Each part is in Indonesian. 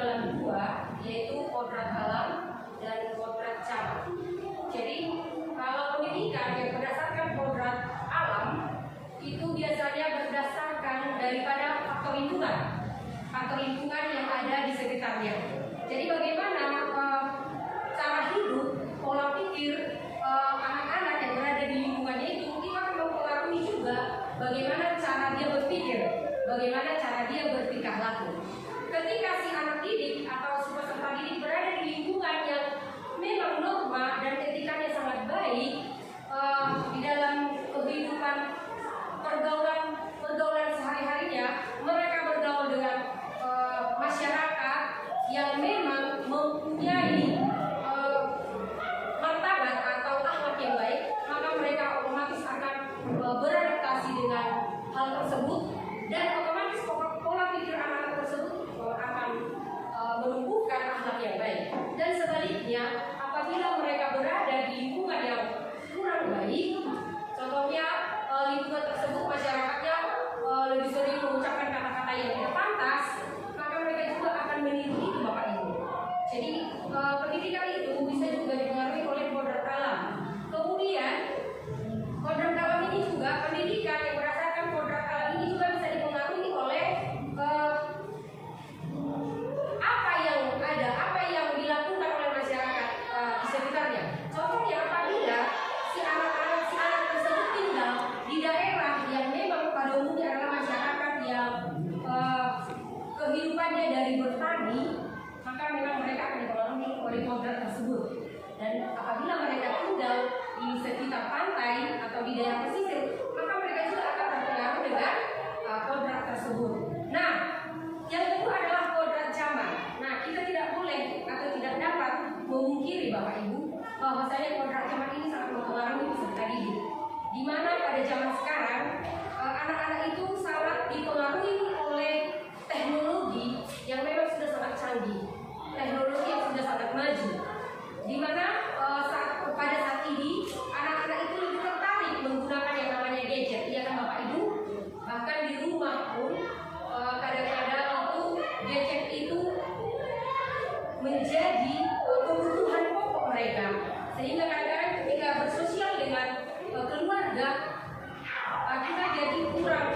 dalam dua, yaitu kodrat alam dan kodrat cabang. Jadi kalau pendidikan yang berdasarkan kodrat alam itu biasanya berdasarkan daripada faktor lingkungan yang ada di sekitarnya. Jadi bagaimana cara hidup, pola pikir anak-anak yang berada di lingkungannya itu akan mempengaruhi juga bagaimana cara dia berpikir, bagaimana cara dia bertingkah laku. Ketika si anak didik atau si peserta didik berada di lingkungan yang memang norma dan etikanya sangat baik di dalam kehidupan pergaulan sehari-harinya, mereka bergaul dengan masyarakat yang memang mempunyai martabat atau akhlak yang baik, maka mereka otomatis akan beradaptasi dengan hal tersebut dan otomatis pola pikir anak-anak tersebut akan menumbuhkan akhlak yang baik. Dan sebaliknya, apabila mereka berada di lingkungan yang kurang baik, contohnya lingkungan tersebut masyarakatnya lebih sering mengucapkan kata-kata yang tidak pantas, maka mereka juga akan meniru itu Bapak Ibu. Jadi pendidikan itu bisa juga dipengaruhi oleh kodrat alam. Kemudian kodrat alam ini juga, pendidikan yang berdasarkan kodrat alam ini juga bisa dipengaruhi oleh apa yang dilakukan oleh masyarakat di sekitarnya. Contohnya apabila si anak tersebut tinggal di daerah yang memang pada umumnya adalah masyarakat yang kehidupannya dari bertani, maka memang mereka akan dipengaruhi oleh kodrat tersebut. Dan apabila mereka tinggal di sekitar pantai atau di daerah pesisir, maka mereka juga akan terpengaruh dengan kodrat tersebut. Nah, yang kedua adalah kodrat zaman. Nah, kita tidak boleh atau tidak dapat memungkiri Bapak Ibu bahwasanya kodrat zaman ini sangat mempengaruhi peserta didik. Di mana pada zaman sekarang anak-anak itu sangat dipengaruhi oleh teknologi yang memang sudah sangat canggih, teknologi yang sudah sangat maju. Di mana pada saat ini anak-anak itu lebih tertarik menggunakan yang namanya gadget, iya kan Bapak Ibu? Bahkan di rumah pun kadang-kadang itu gadget itu menjadi kebutuhan pokok mereka, sehingga kadang-kadang ketika bersosial dengan keluarga kita jadi kurang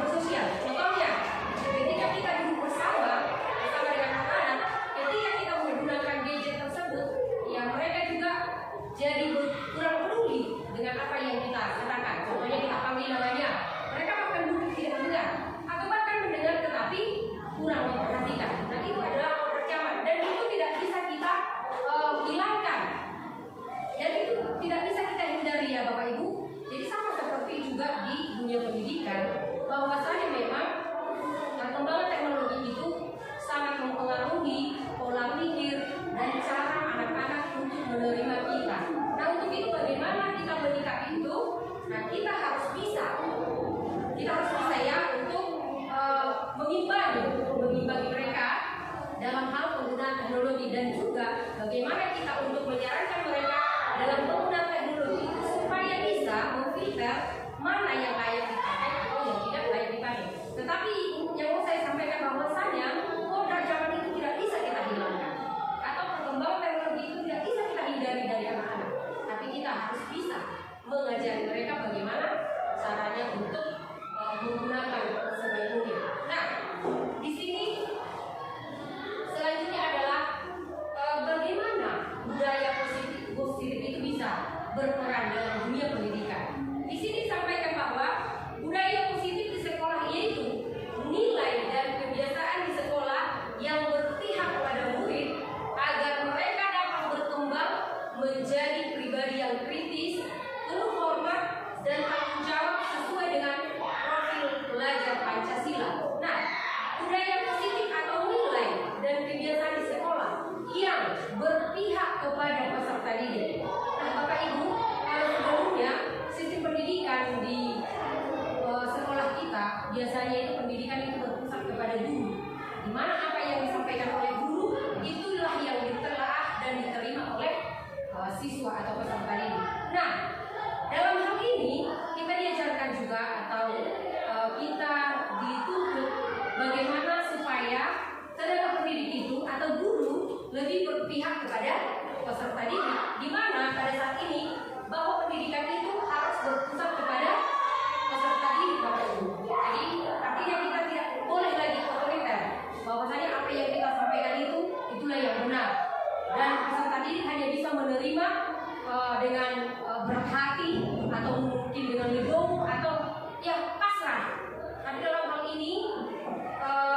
bersosial. Contohnya ketika kita duduk bersama dengan anak-anak, ketika kita menggunakan gadget tersebut, ya mereka juga jadi kurang peduli dengan apa yang kita katakan. Contohnya kita panggil namanya, mereka bahkan duduk tidak mendengar, atau bahkan mendengar tetapi kurang memperhatikan. Nah, itu adalah kodrat zaman dan itu tidak bisa kita hilangkan dan itu tidak bisa kita hindari ya Bapak Ibu. Jadi sama seperti juga di dunia pendidikan, bahwasanya memang perkembangan teknologi itu sangat mempengaruhi pola pikir dan cara anak-anak untuk menerima kita. Nah, untuk itu bagaimana kita menyikapi itu? Nah, kita harus bisa ya untuk mengimbangi mereka dalam hal penggunaan teknologi, dan juga bagaimana kita untuk menyarankan mereka dalam penggunaan teknologi itu supaya bisa memfilter mana yang layak dipakai atau yang tidak layak dipakai. Tetapi yang mau saya sampaikan bahwasanya kodrat zaman itu tidak bisa kita hilangkan, atau perkembangan teknologi itu tidak bisa kita hindari dari anak-anak. Tapi kita harus bisa mengajari mereka bagaimana caranya untuk menggunakan sebaik mungkin. Nah, di sini selanjutnya adalah bagaimana budaya positif itu bisa berperan dalam dunia pendidikan. Di sini disampaikan bahwa budaya positif di sekolah yaitu nilai dan kebiasaan di sekolah yang berpihak kepada murid agar mereka dapat berkembang menjadi pribadi yang kritis, penuh hormat dan tanggung jawab sesuai dengan profil pelajar Pancasila. Nah, budaya positif atau nilai dan kebiasaan di sekolah yang berpihak kepada peserta didik. Nah, Bapak Ibu, kalau sebelumnya sistem pendidikan di sekolah kita biasanya itu pendidikan itu berpusat kepada guru, di mana apa yang disampaikan oleh guru itulah yang ditelaah dan diterima oleh siswa atau peserta didik. Nah, dalam hal ini kita diajarkan juga atau kita dituntut bagaimana supaya tenaga pendidik itu berpihak kepada peserta didik, di mana pada saat ini bahwa pendidikan itu harus berpusat kepada peserta didik, Bapak Ibu. Jadi artinya kita tidak boleh lagi otoriter, bahwasanya apa yang kita sampaikan itu itulah yang benar, dan peserta didik hanya bisa menerima dengan berat hati atau mungkin dengan legowo atau ya pasrah. Tapi dalam hal ini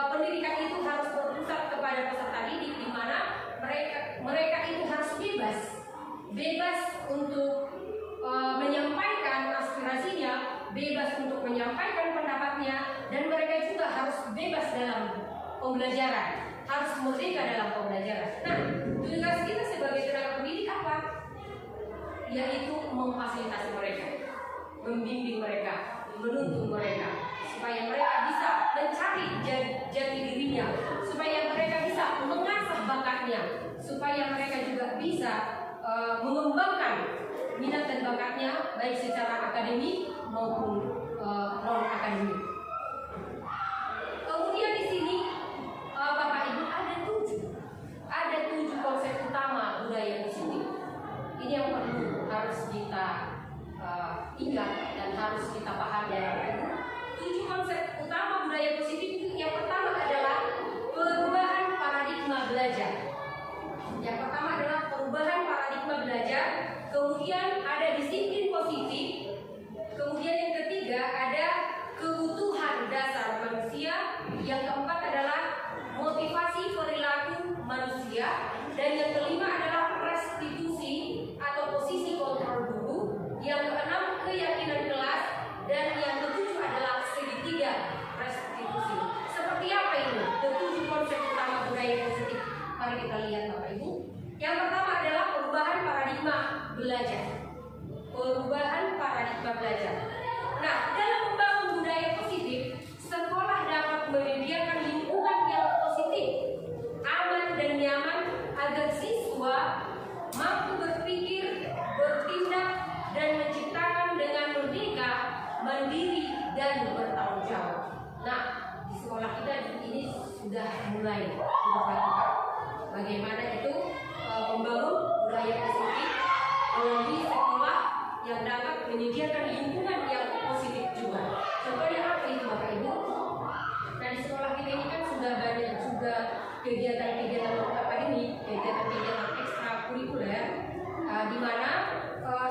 pendidikan itu harus berpusat kepada peserta didik, di mana mereka itu harus bebas untuk menyampaikan aspirasinya, bebas untuk menyampaikan pendapatnya, dan mereka juga harus bebas dalam pembelajaran, harus merdeka dalam pembelajaran. Nah, tugas kita sebagai tenaga pendidik apa? Yaitu memfasilitasi mereka, membimbing mereka, menuntun mereka, supaya mereka bisa mencari jati dirinya, supaya mereka bisa mengasah bakatnya, supaya mereka juga bisa mengembangkan minat dan bakatnya baik secara akademik maupun non akademik. Kemudian di sini Bapak Ibu ada tujuh konsep utama budaya positif. Ini yang perlu harus kita ingat dan harus kita pahami. 7 konsep utama budaya positif itu, yang pertama adalah perubahan paradigma belajar. Yang pertama adalah perubahan paradigma belajar, kemudian ada disiplin positif, kemudian yang ketiga ada kebutuhan dasar manusia, yang keempat adalah motivasi perilaku manusia, dan yang kelima adalah restitusi atau posisi kontrol guru, yang keenam keyakinan kelas, dan yang ketujuh adalah segitiga restitusi. Seperti apa ini? Ketujuh konsep utama budaya positif. Mari kita lihat Bapak Ibu. Yang pertama adalah perubahan paradigma belajar. Perubahan paradigma belajar. Nah, dalam membangun budaya positif, sekolah dapat menyediakan lingkungan yang positif, aman dan nyaman agar siswa mampu berpikir, bertindak, dan menciptakan dengan merdeka, mandiri, dan bertanggung jawab. Nah, di sekolah kita ini sudah mulai dilakukan. Bagaimana itu membangun budaya positif melalui sekolah yang dapat menyediakan lingkungan yang positif juga. Contohnya apa itu Bapak Ibu? Nah, di sekolah kita ini kan sudah banyak juga kegiatan-kegiatan akademik, kegiatan-kegiatan ekstrakurikuler, di mana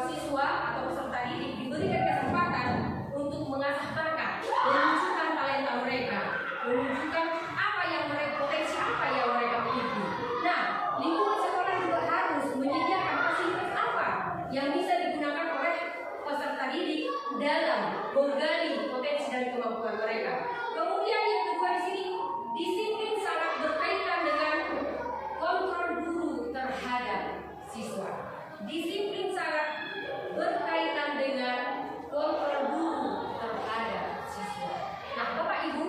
siswa atau peserta didik diberikan kesempatan untuk mengasah bakat, menunjukkan talenta mereka, menunjukkan apa yang mereka, potensi apa yang mereka miliki. Nah, lingkungan sekolah juga harus menyediakan fasilitas apa yang bisa digunakan oleh peserta didik dalam menggali potensi dan kemampuan mereka. Kemudian yang kedua di sini, disiplin sangat berkaitan dengan kontrol guru terhadap siswa. Disiplin sangat berkaitan dengan kontrol guru terhadap siswa. Nah, Bapak Ibu,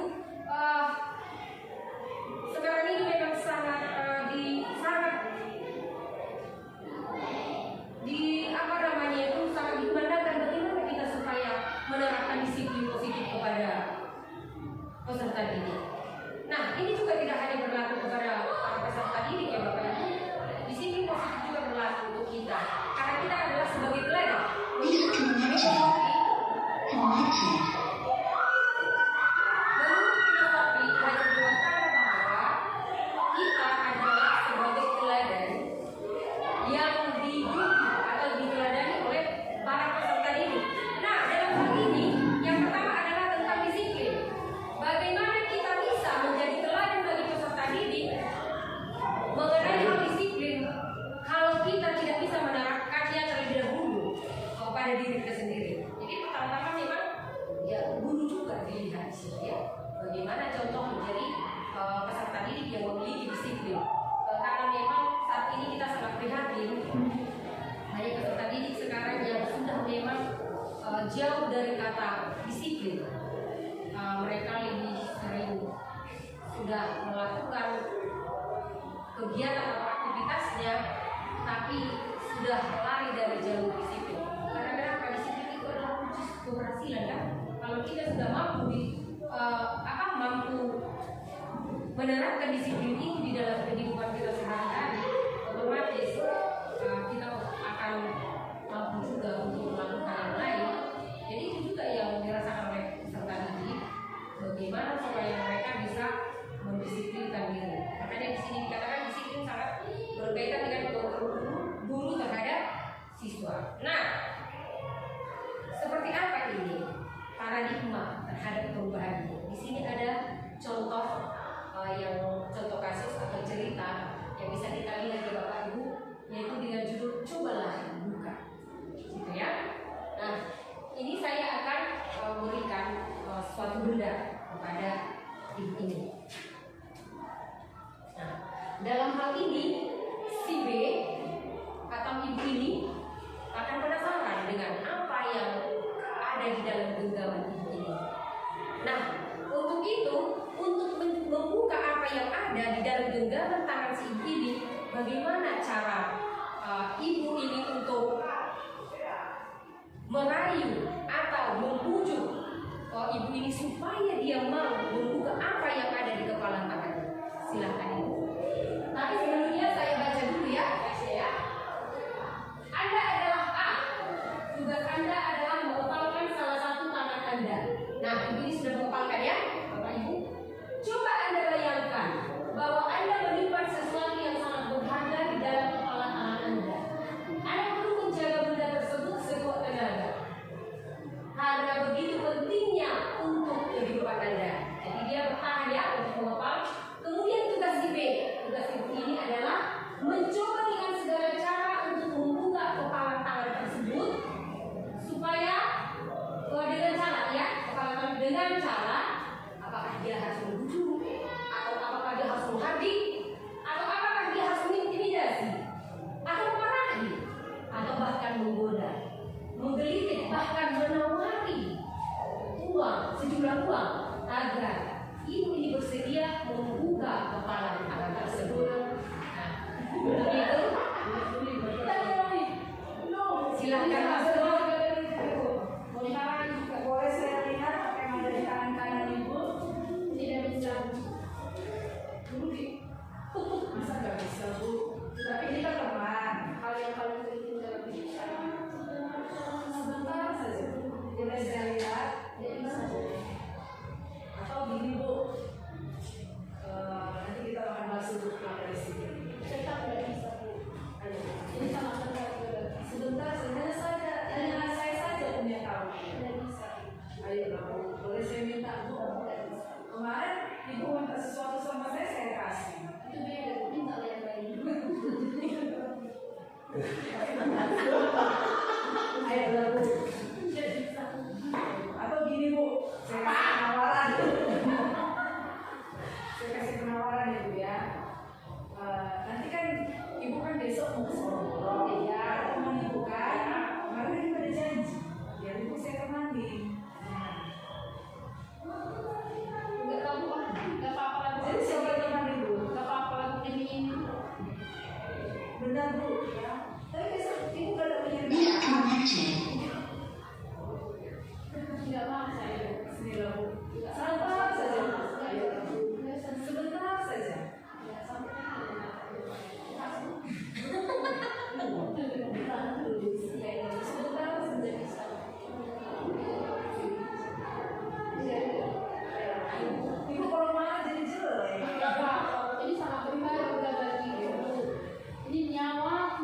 sekarang ini memang sangat sangat dimandangkan bagaimana kita supaya menerapkan disiplin positif kepada peserta didik. Nah, ini juga tidak hanya berlaku kepada para peserta didik ya Bapak Ibu. Disiplin positif juga berlaku untuk kita, karena kita adalah sebagai teladan. Bagaimana contoh menjadi peserta didik yang memiliki disiplin, karena memang saat ini kita sangat prihatin banyak peserta didik sekarang yang sudah memang jauh dari kata disiplin. Mereka lebih sering sudah melakukan kegiatan atau aktivitasnya tapi sudah lari dari jalur disiplin. Karena kenapa? Disiplin itu adalah kunci keberhasilan kan? Kalau kita sudah mampu mampu menerapkan disiplin ini di dalam kehidupan kita sehari-hari, otomatis dalam hal ini si B atau ibu ini akan penasaran dengan apa yang ada di dalam genggaman ibu ini. Nah, untuk itu, untuk membuka apa yang ada di dalam genggaman tangan si ibu ini, bagaimana cara ibu ini untuk merayu atau membujuk ibu ini supaya dia mau membuka apa yang ada di kepala tangannya. Silahkan ibu. Tapi sebelumnya saya baca dulu ya. Anda adalah A. Tugas Anda adalah mengepalkan salah satu tangan Anda. Nah, ibu ini sudah mengepalkan ya, Bapak Ibu. Coba Anda bayangkan bahwa Anda menyimpan sesuatu yang sangat berharga di dalam kepala tangan Anda. Anda perlu menjaga benda tersebut sekuat tenaga. Karena begitu pentingnya untuk kehidupan Anda. Jadi dia bertahan ya untuk mengepal. Kemudian tugas si B, tugas ibu ini adalah mencoba dengan segala cara untuk membuka kepala tangan tersebut supaya dengan cara ya, kepala tangan dengan cara apakah dia harus membujuk atau apakah dia harus menghardik atau apakah dia harus mengintimidasi atau memarahi atau bahkan menggoda, menggelitik, bahkan menawari uang, sejumlah uang agar ibu ini bersedia membuka kepala tangan tersebut. Nah, begitu. Silahkan masuk. Boleh saya lihat apa yang ada di tangan kanan ibu? Tidak bisa. Masa nggak bisa bu? Tapi ini kan teman. Hal yang paling penting dalam hidup. Sebentar saja. Boleh saya lihat? Tidak bisa. Atau gini bu, nanti kita akan bahas untuk dari sini. Tetap tidak bisa. Ini sangat terbaik. Sebentar saja, hanya saya saja punya tahu. Tidak bisa. Ayo bu, boleh saya minta bu? Kemarin ibu minta sesuatu sama saya kasih. Itu beda. Minta yang lain. Ayo bu. Atau gini bu, saya kasih penawaran. Saya kasih penawaran ibu ya. Nanti kan ibu kan besok mau ke Solo. Ya, teman ibu kan. Kemarin ibu ada janji. Biar ibu saya temani. Enggak tahu ah. Enggak apa-apa lagi. Jadi siapa yang temani ibu? Enggak apa-apa lagi demi ini. Benar bu. Ya. Tapi besok ibu gak ada punya Tidak mau saya. Bismillah bu. Sabar saja. Ayo bu. Sebentar saja. Sebentar saja bisa. Ibu kalau marah jadi jelek. Ini sangat berbahaya bagi ibu. Ini nyawa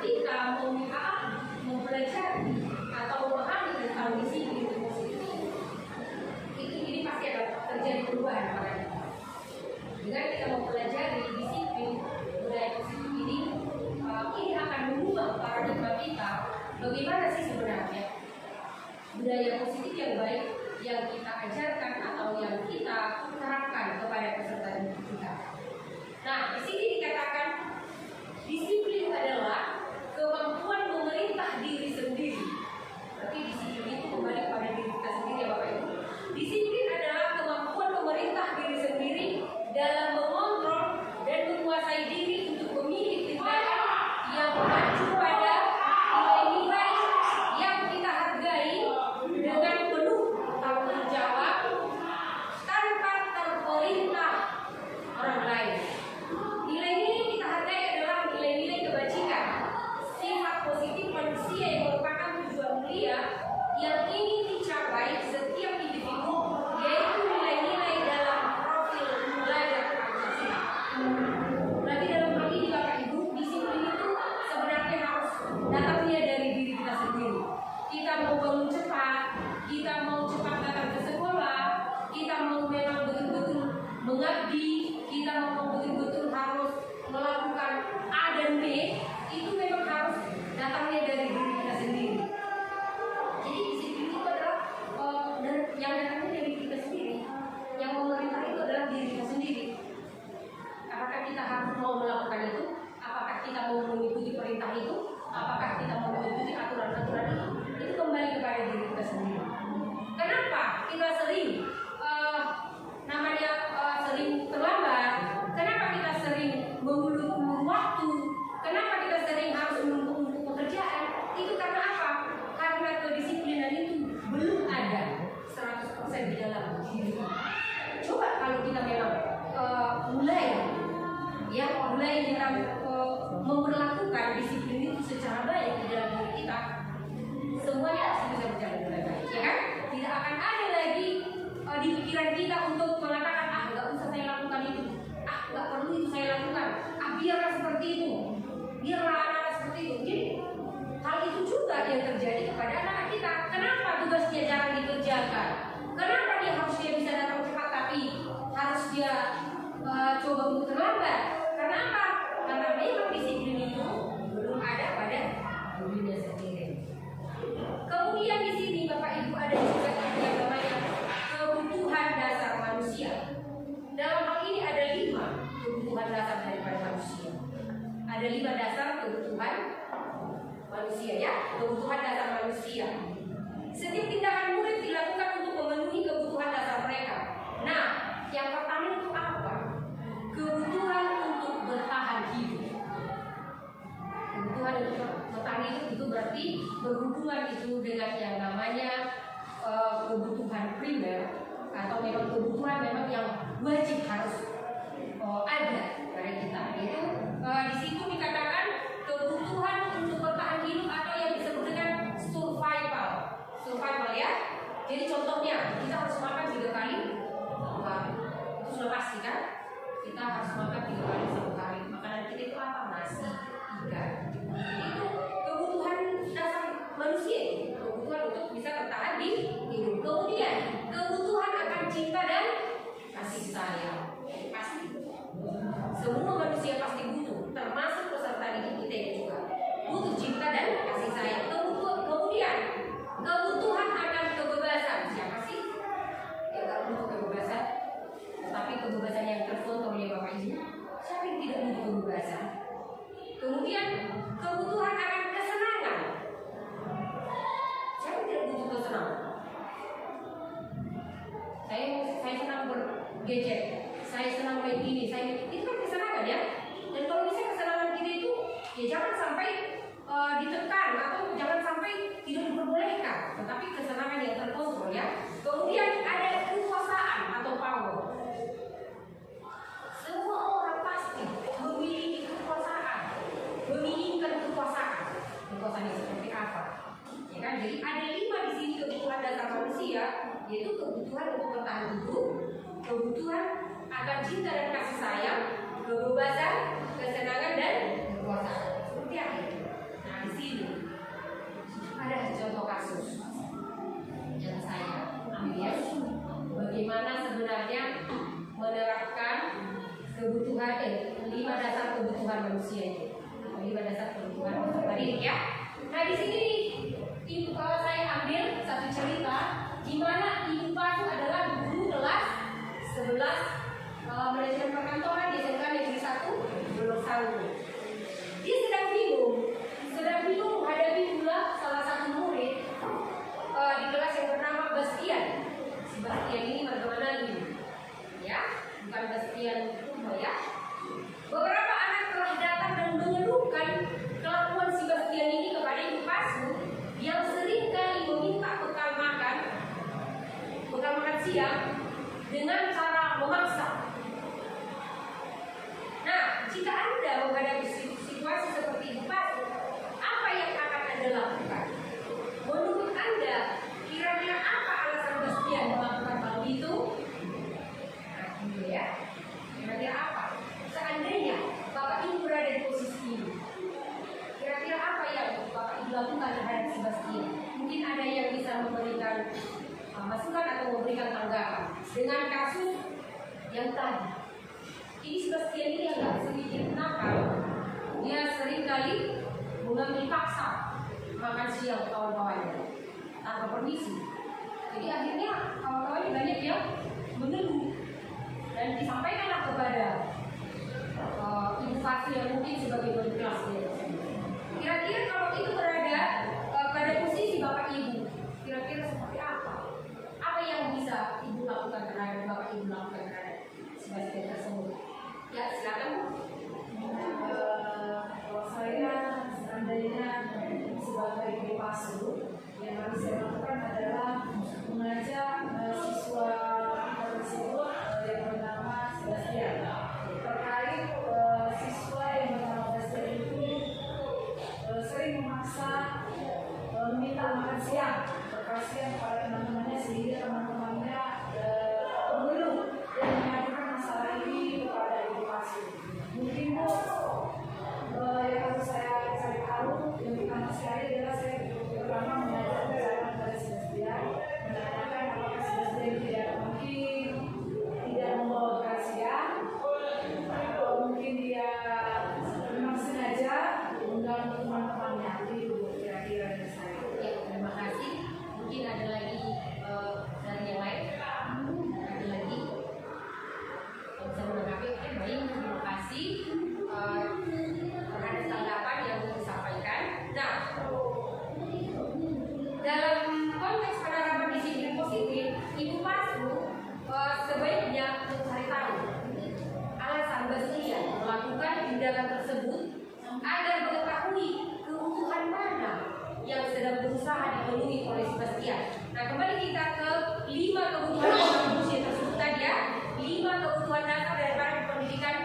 kita mempelajari atau memahami tentang disiplin itu positif, ini pasti akan terjadi perubahan pada kita. Dengan kita mempelajari disiplin budaya positif ini akan mengubah paradigma kita. Bagaimana sih sebenarnya budaya positif yang baik yang kita ajarkan atau yang kita terapkan kepada peserta didik kita. Nah, di sini dikatakan disiplin adalah kemampuan memerintah diri sendiri. Berarti disiplin itu kembali kepada diri kita sendiri ya Bapak Ibu. Disiplin adalah kemampuan memerintah diri sendiri dalam mengontrol dan menguasai diri untuk memilih tindakan yang mengacu pada nilai-nilai yang kita hargai dengan penuh tanggung jawab tanpa terperintah orang lain. Nilai-nilai yang kita hargai adalah nilai-nilai kebajikan, sifat positif manusia yang merupakan tujuan mulia yang ingin dicapai setiap individu, yaitu nilai-nilai dalam profil belajar Pancasila. Berarti dalam hal ini Bapak Ibu, disiplin itu sebenarnya harus datangnya dari diri kita sendiri. Kita mau bangun cepat, kita mau cepat datang ke sekolah, kita mau memang betul-betul mengabdi, kita mau betul-betul harus melakukan A dan B, itu memang harus datangnya dari diri kita sendiri. Jadi disiplin itu adalah yang datangnya dari kita sendiri, yang memerintah itu adalah diri kita sendiri. Apakah kita harus mau melakukan itu? Apakah kita mau mengikuti perintah itu? Apakah kita mau mengikuti aturan-aturan itu? Itu kembali kepada diri kita sendiri. Kenapa kita sering sering terlambat? Kenapa kita sering mengulur-ulur waktu? Kenapa kita sering harus menumpuk pekerjaan? Itu karena apa? Karena kedisiplinan itu belum ada 100% di dalam diri kita. Coba kalau kita memang mulai kita memperlakukan disiplin itu secara baik di dalam diri kita, semuanya pasti bisa berjalan dengan baik, ya kan? Tidak akan ada lagi di pikiran kita untuk mengatakan nggak usah saya lakukan itu, nggak perlu itu saya lakukan, biarlah seperti itu, biarlah anak-anak seperti itu. Jadi hal itu juga yang terjadi kepada anak kita. Kenapa tugasnya jarang dikerjakan? Kenapa dia bisa datang cepat tapi harus dia coba untuk terlambat? Karena apa? Karena memang disiplin itu belum ada pada dirinya sendiri. Kemudian di sini Bapak Ibu ada juga yang namanya kebutuhan dasar manusia. Dalam hal ini ada 5 kebutuhan dasar daripada manusia. Ada 5 dasar kebutuhan manusia ya, kebutuhan dasar manusia. Setiap tindakan murid dilakukan untuk memenuhi kebutuhan dasar mereka. Nah, yang pertama itu apa? Kebutuhan untuk bertahan hidup. Kebutuhan untuk bertahan hidup itu berarti berhubungan itu dengan yang namanya kebutuhan primer atau memang kebutuhan memang yang wajib harus ada pada kita. Yaitu di situ dikatakan kebutuhan untuk bertahan hidup atau yang disebut dengan survival ya. Jadi contohnya kita harus makan 3 kali. Wah, itu sudah pasti kan? Kita harus makan 3 kali satu hari. Makanan kita itu apa? Nasi, ikan. Itu kebutuhan dasar manusia. Kebutuhan untuk bisa bertahan di hidup. Kemudian kebutuhan akan cinta dan kasih sayang. Pasti. Semua manusia pasti butuh, termasuk peserta didik kita juga butuh cinta dan kasih sayang. Kemudian kebutuhan akan kebebasan. Siapa sih yang tak butuh kebebasan? Tetapi kebebasan yang terkontrol oleh Bapak Ibu. Siapa yang tidak butuh kebebasan? Kemudian kebutuhan akan kesenangan. Siapa yang tidak butuh kesenangan? Saya senang bergadget, saya senang main ini, itu kan kesenangan ya. Dan kalau misalnya kesenangan kita itu ya jangan sampai ditekan atau jangan sampai tidak diperbolehkan, tetapi kesenangan yang terkontrol ya. Kemudian ada kekuasaan atau power. Semua orang pasti memiliki kekuasaan, menginginkan kekuasaan. Kekuasaan itu seperti apa? Ya kan? Jadi ada 5 di sini kebutuhan dasar manusia, yaitu kebutuhan untuk bertahan hidup, kebutuhan akan cinta dan kasih sayang, kebebasan, kesenangan dan kekuasaan. Seperti apa? menerapkan kebutuhan 5 dasar kebutuhan manusia itu. 5 dasar kebutuhan manusia tadi ya. Nah di sini saya ambil satu cerita di mana ibu Patu adalah guru kelas 11 manajemen perkantoran di SMK Negeri 1 Bolosau. Dia sedang bingung menghadapi pula salah satu murid di kelas yang bernama Bastian. Si Bastian ini bagaimana ini? Ya, bukan Bastian Purba ya. Beberapa anak telah datang dan mengeluhkan kelakuan si Bastian ini kepada ibu Pasu yang sering kali meminta bekal makan siang dengan cara memaksa. Nah, jika Anda menghadapi situasi seperti ibu Pasu, apa yang akan Anda lakukan? Menurut Anda, kira-kira apa alasan Bastian melakukan hal itu? Nah, ini ya. Kira-kira apa? Seandainya Bapak Ibu berada di posisi ini, kira-kira apa yang Bapak Ibu lakukan terhadap si Bastian? Mungkin ada yang bisa memberikan masukan atau memberikan tanggapan dengan kasus yang tadi. Ini si Bastian ini agak sedikit nakal. Dia sering kali mengambil paksa makan siang kawan-kawannya tanpa permisi. Jadi akhirnya kawan-kawannya banyak yang mengeluh dan disampaikanlah kepada ibu Pasu yang mungkin sebagai wali kelas dia. Kira-kira kalau itu berada pada posisi Bapak Ibu, kira-kira seperti apa? Apa yang bisa Ibu lakukan terhadap Bapak Ibu lakukan terhadap si Bastian tersebut? Ya, silakan Bu. Kalau saya seandainya sebagai ibu Pasu, yang harus saya lakukan adalah mengajak siswa tersebut yang bernama Bastian terkait siswa yang bernama Bastian itu sering memaksa meminta makan siang berkasihan kepada teman-temannya sehingga teman-temannya mengeluh dan mengadukan masalah ini kepada ibu Pasu. Mungkin Bu, yang harus saya cari tahu yang pertama sekali adalah saya pertama mengajarkan cara kepada si Bastian, menanyakan apakah si Bastian tidak mungkin tidak membawa bekal siang, atau mungkin dia memang sengaja mengganggu teman-temannya. Itu kira-kira dari saya. Ya, terima kasih. Mungkin ada lagi dari yang lain. Ada lagi. Kalau bisa menanggapi, oke baik. Terima kasih terhadap tanggapan yang disampaikan. Nah, dalam konteks penerapan disiplin positif, Ibu Pasu sebaiknya mencari tahu alasan Bastian melakukan tindakan tersebut agar mengetahui kebutuhan mana yang sedang berusaha dipenuhi oleh si Bastian. Nah, kembali kita ke 5 kebutuhan dasar manusia tersebut tadi ya. 5 kebutuhan dasar daripada pendidikan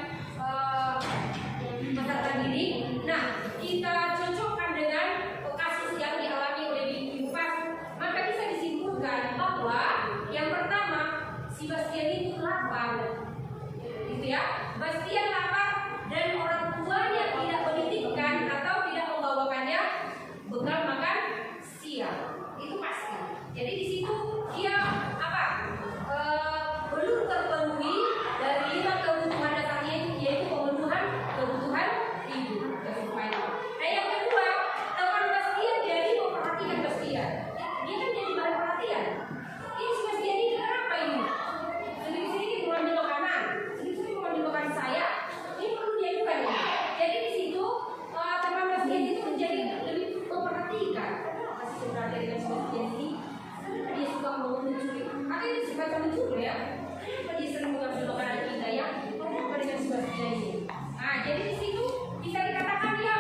peserta didik. Nah, kita cocokkan dengan kasus yang dialami oleh Ibu Pasu, maka bisa disimpulkan bahwa yang pertama si Bastian itu lapar, gitu ya. Bastian lapar dan orang tuanya tidak menitipkan atau tidak membawakannya bekal makan siang, itu pasti. Jadi di situ dia apa? Belum terpenuhi dari 5 kebutuhan dasarnya, yaitu pemenuhan kebutuhan hidup. Nah, yang kedua, teman Bastian jadi memperhatikan Bastian. Dia kan jadi bahan perhatian. Ini si Bastian ini kenapa ini? Sedikit-sedikit mengambil makanan, sedikit-sedikit mengambil makanan saya. Ini perlu dia juga nih. Jadi di situ teman Bastian itu menjadi lebih memperhatikan. Kenapa sih sebenarnya dengan si Bastian ini? Kenapa dia suka mencuri? Makanya dia suka mencuri ya. Kenapa dia sering mengambil makanan kita ya? Kenapa dengan si Bastian ini? Nah, jadi di situ bisa dikatakan ya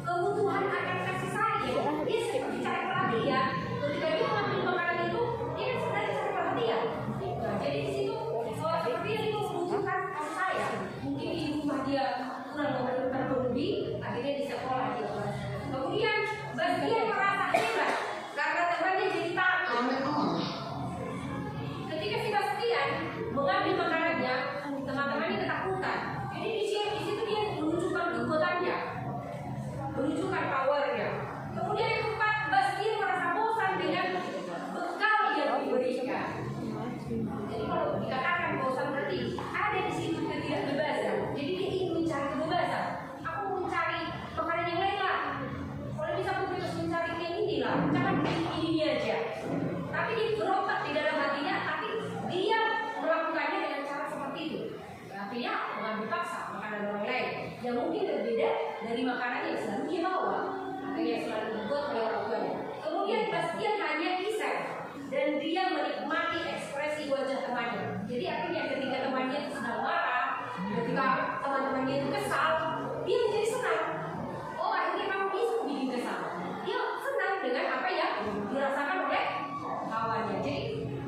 kebutuhan akan kasih sayang. Dia seperti cari perhatian. Ketika dia mengambil makanan itu, dia kan sebenarnya cari perhatian. Nah, jadi di situ seperti yang itu membutuhkan kasih sayang. Mungkin di rumah dia kurang terpenuhi, akhirnya di sekolah dia. Kemudian Bastian merasa hebat karena temannya jadi takut. Ketika si Bastian mengambil makanannya, teman-temannya ketakutan. Jadi di situ dia menunjukkan kekuatannya, menunjukkan powernya. Kemudian yang keempat, Bastian merasa bosan dengan bekal yang diberikan. Jadi kalau dikatakan bosan jangan ini aja. Tapi dia berontak di dalam hatinya, tapi dia melakukannya dengan cara seperti itu. Artinya mengambil paksa makanan orang lain yang mungkin berbeda dari makanan yang selalu dia bawa atau yang selalu dibuat oleh orang tuanya. Kemudian pas dia hanya iseng dan dia menikmati ekspresi wajah temannya. Jadi artinya ketika temannya itu sedang marah, ketika teman-temannya itu kesal, dia menjadi senang. Oh, akhirnya kamu bisa bikin kesal. Dia senang dengan apa yang dirasakan oleh kawannya. Jadi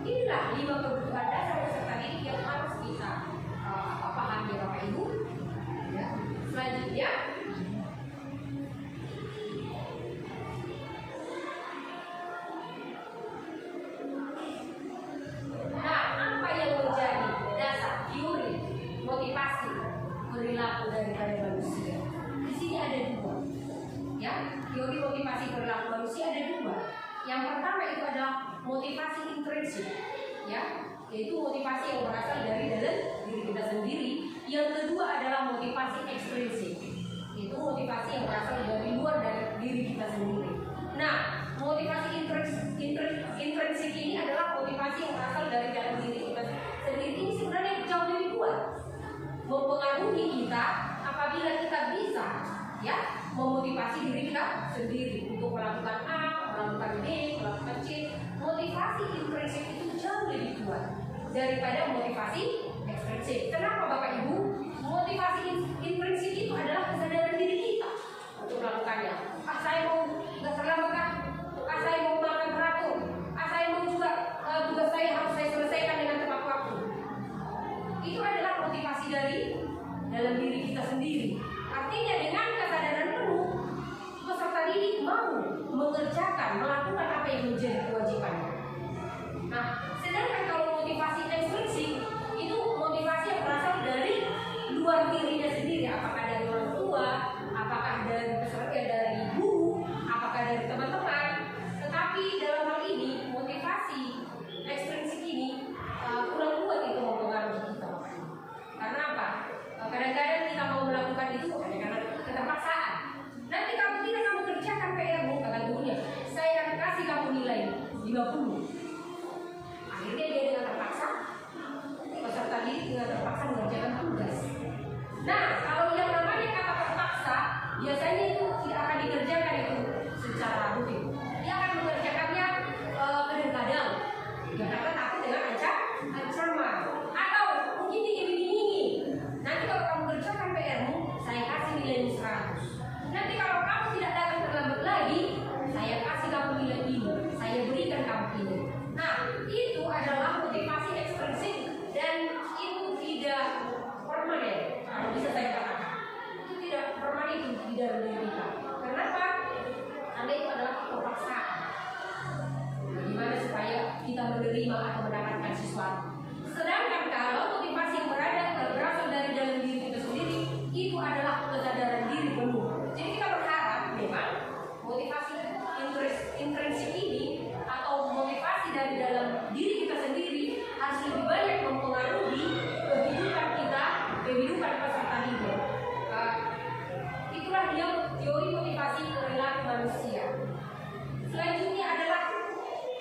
inilah 5 kebutuhan dasar peserta didik yang harus kita pahami ya Bapak Ibu. Ya. Selanjutnya, nah apa yang menjadi dasar teori motivasi perilaku daripada manusia? Di sini ada 2. Ya, teori motivasi perilaku manusia ada 2. Yang pertama itu adalah motivasi intrinsik, ya, yaitu motivasi yang berasal dari dalam diri kita sendiri. Yang kedua adalah motivasi ekstrinsik, yaitu motivasi yang berasal dari luar dari diri kita sendiri. Nah, motivasi intrinsik ini adalah motivasi yang berasal dari dalam diri kita sendiri. Ini sebenarnya jauh lebih kuat, mempengaruhi kita apabila kita bisa, ya, memotivasi diri kita sendiri untuk melakukan A, melakukan B, melakukan C. Motivasi intrinsik itu jauh lebih kuat daripada motivasi ekstrinsik. Kenapa Bapak Ibu? Motivasi intrinsik itu adalah kesadaran diri kita untuk melakukannya. Ah, saya mau nggak terlambat kan? Ah, saya mau makan teratur. Ah, saya mau juga tugas saya harus saya selesaikan dengan tepat waktu. Itu adalah motivasi dari dalam diri kita sendiri. Artinya dengan kesadaran penuh, peserta didik mau mengerjakan, melakukan apa yang menjadi kewajibannya. Nah, sedangkan kalau motivasi ekstrinsik itu motivasi yang berasal dari luar dirinya sendiri, apakah dari orang tua, apakah dari peserta, dari guru, apakah dari teman-teman. Tetapi dalam hal ini motivasi ekstrinsik ini kurang kuat itu mempengaruhi kita. Karena apa? Kadang-kadang kita mau melakukan itu hanya karena keterpaksaan. Nanti kamu tidak kamu kerjakan PR-mu, kata gurunya, saya akan kasih kamu nilai 50. Akhirnya dia dengan terpaksa, peserta didik dengan terpaksa mengerjakan tugas. Nah, kalau yang namanya kata terpaksa, biasanya itu tidak akan dikerjakan itu secara rutin. Dia akan mengerjakannya kadang-kadang, karena takut dengan ancaman. Atau mungkin begini. Nanti kalau kamu kerjakan PR-mu, saya kasih nilai 100. Nanti kalau kamu tidak datang terlambat lagi, saya kasih kamu nilai ini, saya berikan kamu ini. Nah, itu adalah motivasi ekstrinsik dan itu tidak permanen. Kalau bisa saya katakan, itu tidak permanen itu di dalam diri kita. Kenapa? Karena itu adalah keterpaksaan. Bagaimana supaya kita menerima atau mendapatkan sesuatu. Sedangkan kalau motivasi yang berasal dari dalam diri kita sendiri, itu adalah kesadaran diri penuh. Jadi kita berharap memang motivasi intrinsik ini atau motivasi dari dalam diri kita sendiri harus lebih banyak mempengaruhi kehidupan kita, kehidupan peserta didik. Itulah dia teori motivasi perilaku manusia. Selanjutnya adalah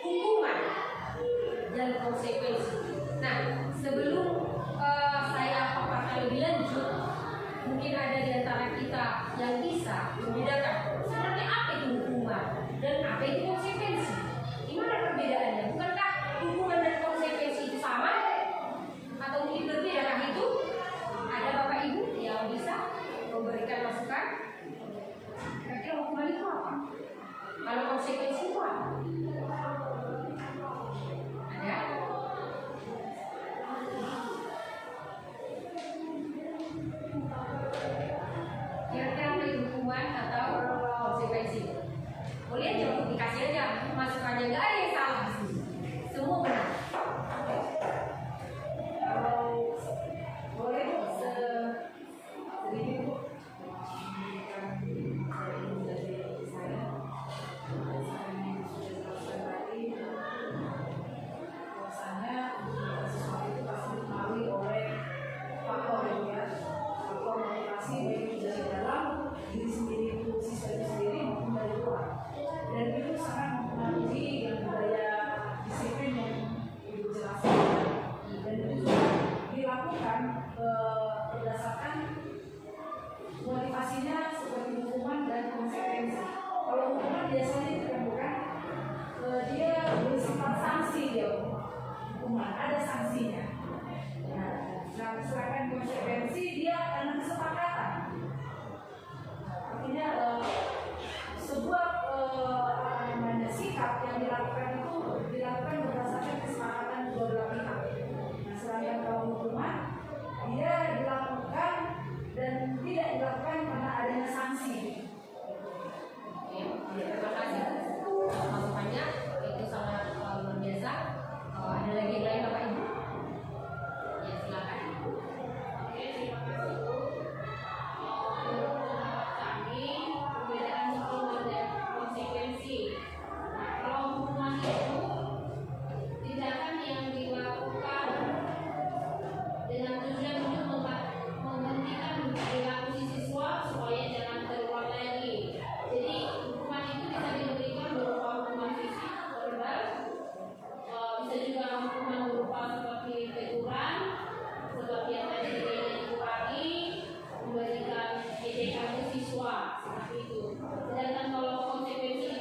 hukuman dan konsekuensi. Nah, sebelum saya paparkan lebih lanjut, mungkin ada di antara kita yang bisa membedakan sebenarnya apa itu hukuman dan apa itu konsekuensi. Gimana perbedaannya? Bukankah hukuman dan konsekuensi itu sama? Atau mungkin berbedakah itu? Ada Bapak Ibu yang bisa memberikan masukan? Kira-kira hukuman itu apa? Kalau konsekuensi itu apa? Ada? Kira-kira apa itu hukuman atau konsekuensi? Boleh aja dikasih aja masukannya, nggak ada yang salah di sini. Semua benar. Kalau boleh sedikit diri sendiri, siswa itu sendiri maupun dari luar, dan itu sangat biasanya itu kan bukan dia bersifat sanksi dia hukuman, ada sanksinya. Nah, sedangkan konsekuensi dia karena kesepakatan. Artinya sebuah sikap yang dilakukan itu dilakukan berdasarkan kesepakatan kedua belah pihak. Nah, sedangkan kalau hukuman dia dilakukan dan tidak dilakukan karena adanya sanksi. Terima kasih masukannya, itu sangat luar biasa. Ada lagi yang lain Bapak Ibu? Ya silakan. Oke, terima kasih Bu. Kami perbedaan hukuman dan konsekuensi. Nah, kalau hukuman itu tindakan yang dilakukan dengan tujuan untuk menghentikan perilaku si siswa supaya jangan terulang lagi. Jadi hukuman itu bisa diberikan berupa hukuman fisik, verbal, bisa juga hukuman berupa seperti teguran, seperti yang tadi dikurangi, memberikan ejekan ke siswa seperti itu. Sedangkan kalau konsekuensi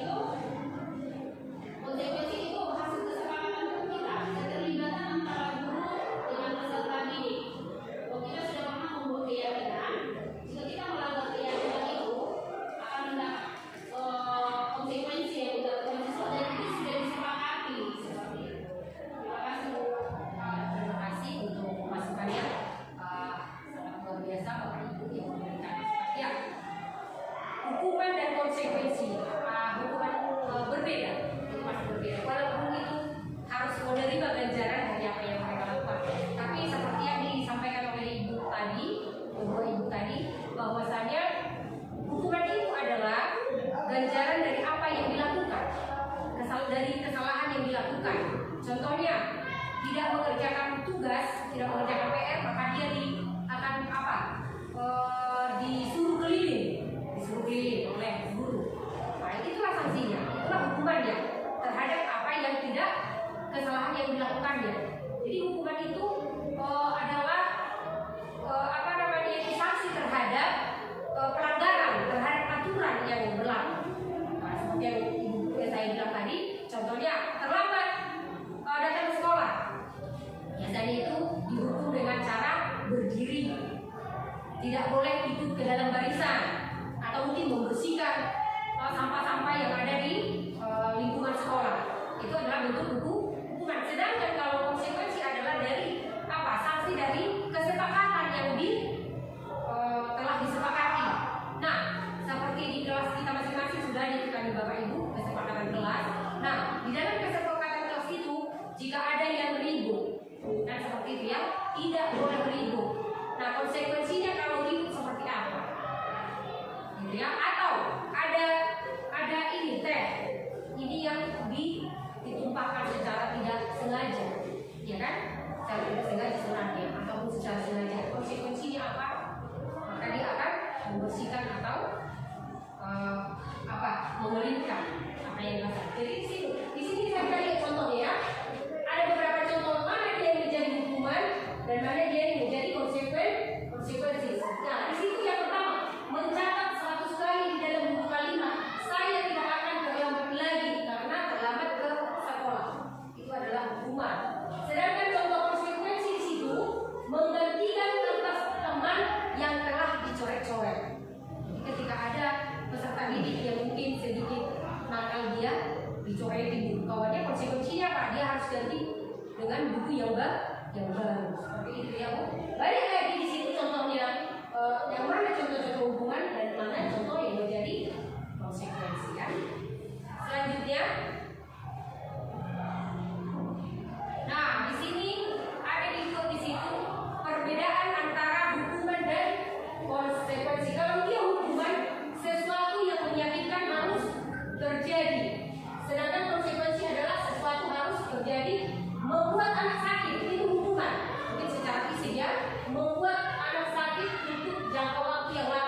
itu hasil kesepakatan kita, keterlibatan antara guru dengan peserta didik. Kalau kita sudah pernah membuat keyakinan, jika kita melanggar keyakinan itu akan mendapat konsekuensi yang dilakukan siswa dan itu sudah disepakati seperti itu. Terima kasih Bu. Terima kasih untuk masukannya, sangat luar biasa Bapak Ibu yang memberikan masukan. Ya, hukuman dan konsekuensi, hukuman berbeda, itu pasti berbeda. Walaupun itu harus menerima ganjaran dari apa yang mereka lakukan. Tapi seperti yang disampaikan oleh Ibu tadi, kedua Ibu tadi, bahwasanya hukuman itu adalah ganjaran dari apa yang dilakukan, dari kesalahan yang dilakukan. Contohnya, tidak mengerjakan tugas, tidak mengerjakan PR, maka dia akan apa? Disuruh keliling oleh guru. Nah, itulah sanksinya, itulah hukumannya terhadap apa yang tidak kesalahan yang dilakukannya. Jadi hukuman itu adalah sanksi terhadap pelanggaran terhadap aturan yang berlaku. Nah, seperti yang saya bilang tadi, contohnya terlambat datang ke sekolah, biasanya itu dihukum dengan cara berdiri, tidak boleh duduk ke dalam barisan, atau mungkin membersihkan sampah-sampah yang ada di lingkungan sekolah. Itu adalah bentuk hukuman. Sedangkan kalau konsekuensi adalah dari apa? Sanksi dari kesepakatan yang telah disepakati. Nah, seperti di kelas kita masing-masing sudah diketahui Bapak Ibu kesepakatan kelas. Nah, di dalam kesepakatan kelas itu jika ada yang ribut, dan seperti itu ya, tidak boleh ribut. Nah, konsekuensinya kalau ribut seperti apa? Gitu ya. Atau ada ini teh, ini yang ditumpahkan secara tidak sengaja, ya kan? Secara tidak sengaja sebenarnya, ataupun secara sengaja. Konsekuensinya apa? Maka dia akan membersihkan atau mengelilingkan apa yang dilakukan. Jadi di sini saya beri contoh ya. Ada beberapa contoh mana dia yang menjadi hukuman dan mana dia yang menjadi konsekuensi. Nah, di situ yang pertama, mencatat 100 kali di dalam buku kalimat, saya tidak akan terlambat lagi karena terlambat ke sekolah. Itu adalah hukuman. Sedangkan contoh konsekuensi di situ menggantikan kertas teman yang telah dicoret-coret. Ketika ada peserta didik yang mungkin sedikit nakal, dia dicoretin buku kawannya, konsekuensinya apa? Dia harus ganti dengan buku yang baru. Seperti itu ya Bu. Banyak lagi di situ contohnya, yang mana contoh-contoh hubungan dan mana contoh yang menjadi konsekuensi ya. Selanjutnya, nah di sini ada ikut di situ perbedaan antara hukuman dan konsekuensi. Kalau dia hukuman, sesuatu yang menyakitkan harus terjadi. Sedangkan konsekuensi adalah sesuatu harus terjadi, membuat anak sakit, itu hukuman. Mungkin secara fisik ya, membuat anak sakit untuk jangka waktu yang lama.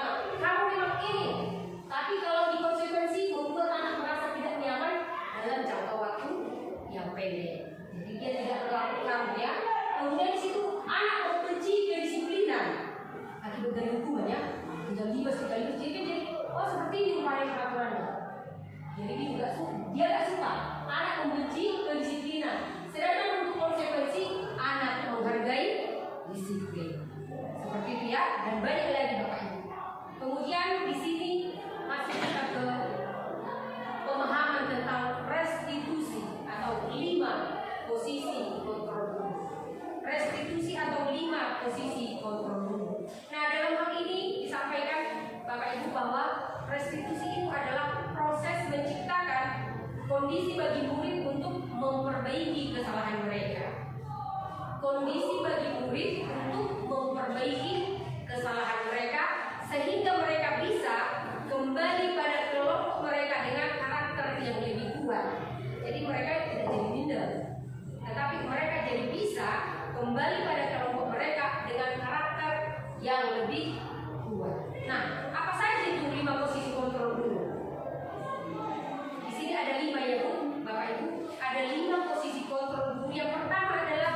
lebih untuk memperbaiki kesalahan mereka sehingga mereka bisa kembali pada kelompok mereka dengan karakter yang lebih kuat. Jadi mereka tidak jadi minder, tetapi mereka jadi bisa kembali pada kelompok mereka dengan karakter yang lebih kuat. Nah, apa saja itu 5 posisi kontrol guru? Di sini ada 5 ya Bu, Bapak Ibu. Ada 5 posisi kontrol guru. Yang pertama adalah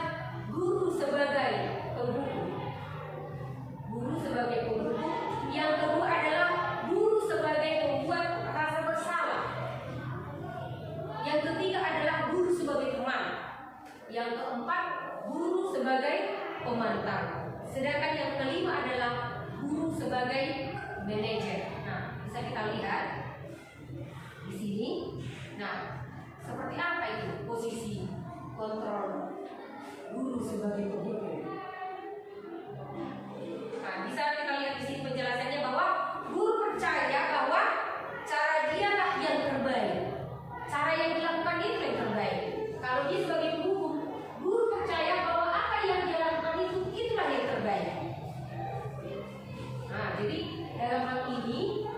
guru sebagai penghukum. Guru sebagai penghukum. Yang kedua adalah guru sebagai pembuat rasa bersalah. Yang ketiga adalah guru sebagai teman. Yang keempat, guru sebagai pemantau. Sedangkan yang kelima adalah guru sebagai manajer. Nah, bisa kita lihat di sini. Nah, seperti apa itu posisi kontrol guru sebagai penghukum? Nah, bisa kita lihat di sini penjelasannya bahwa guru percaya bahwa cara dialah yang terbaik. Cara yang dilakukan itu yang terbaik. Kalau dia sebagai penghukum, guru percaya bahwa apa yang dia lakukan itu itulah yang terbaik. Nah, jadi dalam hal ini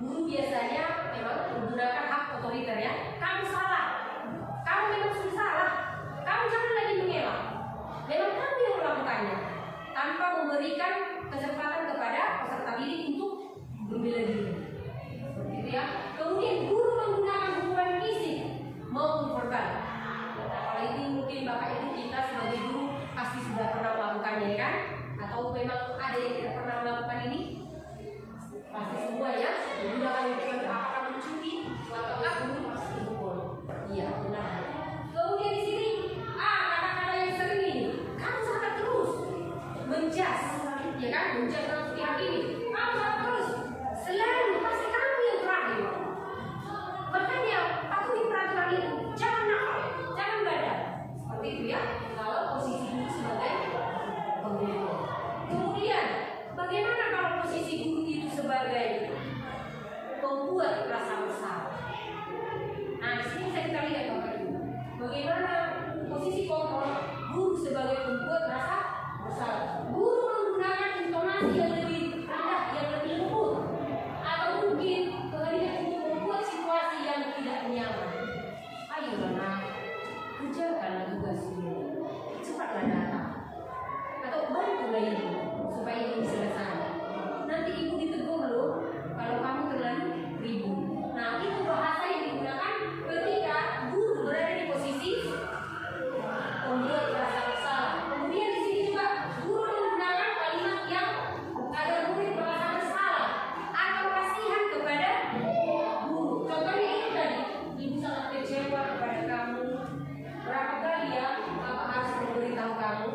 guru biasanya memang menggunakan hak otoriter ya. Kamu salah, kamu memang sudah salah, kamu jangan lagi mengelak. Memang kamu yang melakukannya, tanpa memberikan kesempatan kepada peserta didik untuk membela diri. Seperti itu ya. Kemudian guru menggunakan hukuman fisik maupun verbal. Nah, kalau ini mungkin Bapak Ibu kita sebagai guru pasti sudah pernah melakukannya ya kan? Atau memang ada yang tidak pernah melakukan ini? Pasti semua ya. Menggunakan hukuman apakah mencuri ataukah guru pasti dipukul. Iya benar. Kemudian di sini kata-kata yang sering ini, kamu salah terus menjas, ya kan? Menjas dalam pihak ini, kamu salah terus. Selalu pasti kamu yang terakhir. Makanya patuhi peraturan itu, jangan nakal, jangan badar. Seperti itu ya. Kalau posisi guru sebagai penghukum. Kemudian bagaimana kalau posisi guru itu sebagai pembuat rasa bersalah? Nah, di sini bisa kita lihat Bapak Ibu, bagaimana posisi kontrol guru sebagai pembuat rasa bersalah. Guru menggunakan intonasi yang lebih rendah, yang lebih lembut, atau mungkin kehendak untuk membuat situasi yang tidak nyaman. Ayo anak, kerjakanlah tugasmu, cepatlah datang, atau bantulah ibu supaya ibu selesai. Nanti ibu ditegur loh kalau kamu terlalu ribut. Nah, itu bahasa yang digunakan ketika guru berada di posisi membuat rasa bersalah. Kemudian di sini juga guru menggunakan kalimat yang agar murid merasa bersalah atau kasihan kepada guru. Contohnya itu tadi, ibu sangat kecewa kepada kamu. Berapa kali ya Bapak harus memberitahu kamu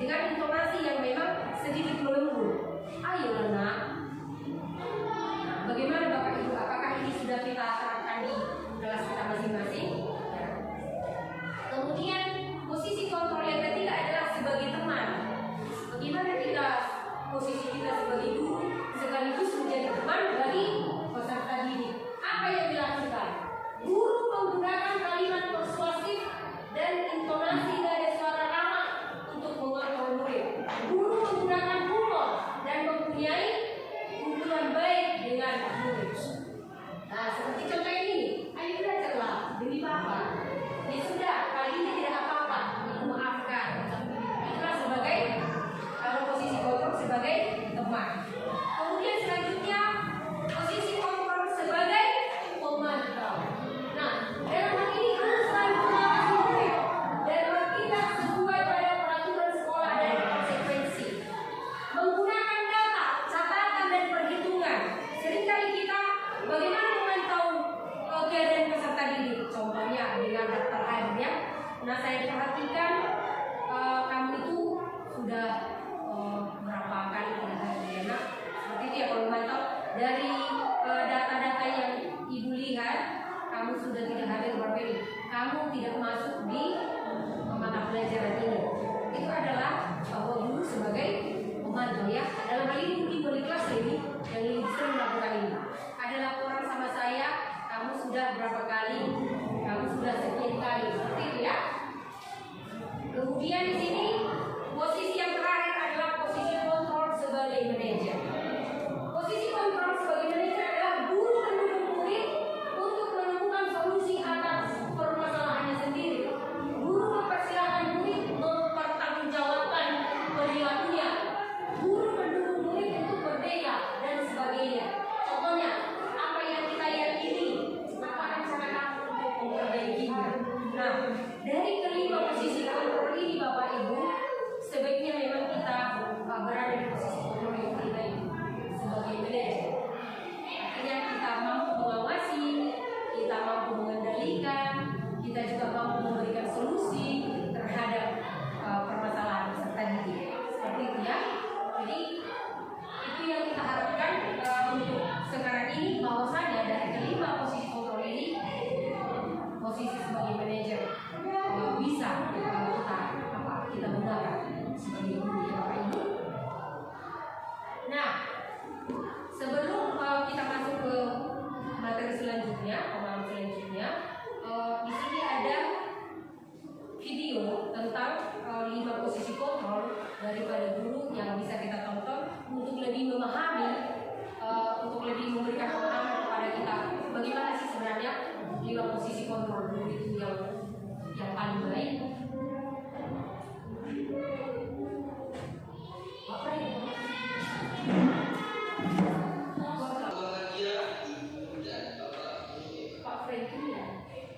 dengan intonasi yang memang sedikit melembut. Ayo nak. Bagaimana Bapak Ibu? Apakah ini sudah kita terapkan di kelas kita masing-masing? Ya. Kemudian posisi kontrol yang ketiga adalah sebagai teman. Bagaimana kita posisi kita sebagai guru sekaligus menjadi teman bagi peserta didik? Apa yang dilakukan? Guru menggunakan kalimat persuasif dan intonasi dari suara ramah untuk mengontrol murid. Guru menggunakan humor dan mempunyai hubungan baik dengan murid. Nah, seperti contoh ini, ayo belajarlah demi Bapak. Ya sudah, kali ini tidak apa-apa, ibu maafkan. Itulah sebagai kalau posisi kontrol sebagai teman. Kemudian selanjutnya posisi kontrol sebagai pemantau. Nah, dalam hal ini guru selalu mengawasi murid dan bertindak sesuai pada peraturan sekolah dan konsekuensi. Menggunakan data, catatan dan perhitungan. Seringkali kita bagaimana memantau keadaan peserta didik? Contohnya dengan daftar hadir ya. Nah, saya perhatikan kamu itu sudah berapa kali tidak hadir. Nah, seperti itu ya kalau memantau dari data-data yang ibu lihat, kamu sudah tidak hadir berapa ini? Kamu tidak masuk di mata pelajaran ini. Itu adalah bahwa guru sebagai pemantau ya. Dalam hal ini mungkin wali kelas ini yang bisa melakukan ini. Ada laporan sama saya, kamu sudah berapa kali, kamu sudah sekian kali, seperti itu ya. Kemudian di sini posisinya. Nah, dari kelima posisi kontrol ini Bapak Ibu, sebaiknya memang kita berada di posisi kontrol yang terbaik sebagai manajer. Artinya kita mampu mengawasi, kita mampu mengendalikan, kita juga mampu memberikan solusi terhadap permasalahan peserta didik. Seperti itu ya. Jadi itu yang kita harapkan untuk sekarang ini, bahwasanya dari kelima posisi kontrol ini, posisi sebagai manajer bisa kita gunakan sebagai guru ya Bapak Ibu. Nah, sebelum kita masuk ke materi selanjutnya, pemahaman selanjutnya, di sini ada video tentang 5 posisi kontrol daripada guru yang bisa kita tonton untuk lebih memahami, untuk lebih memberikan pemahaman kepada kita bagaimana sih sebenarnya 5 posisi kontrol guru itu yang paling baik. Pak Franky ya.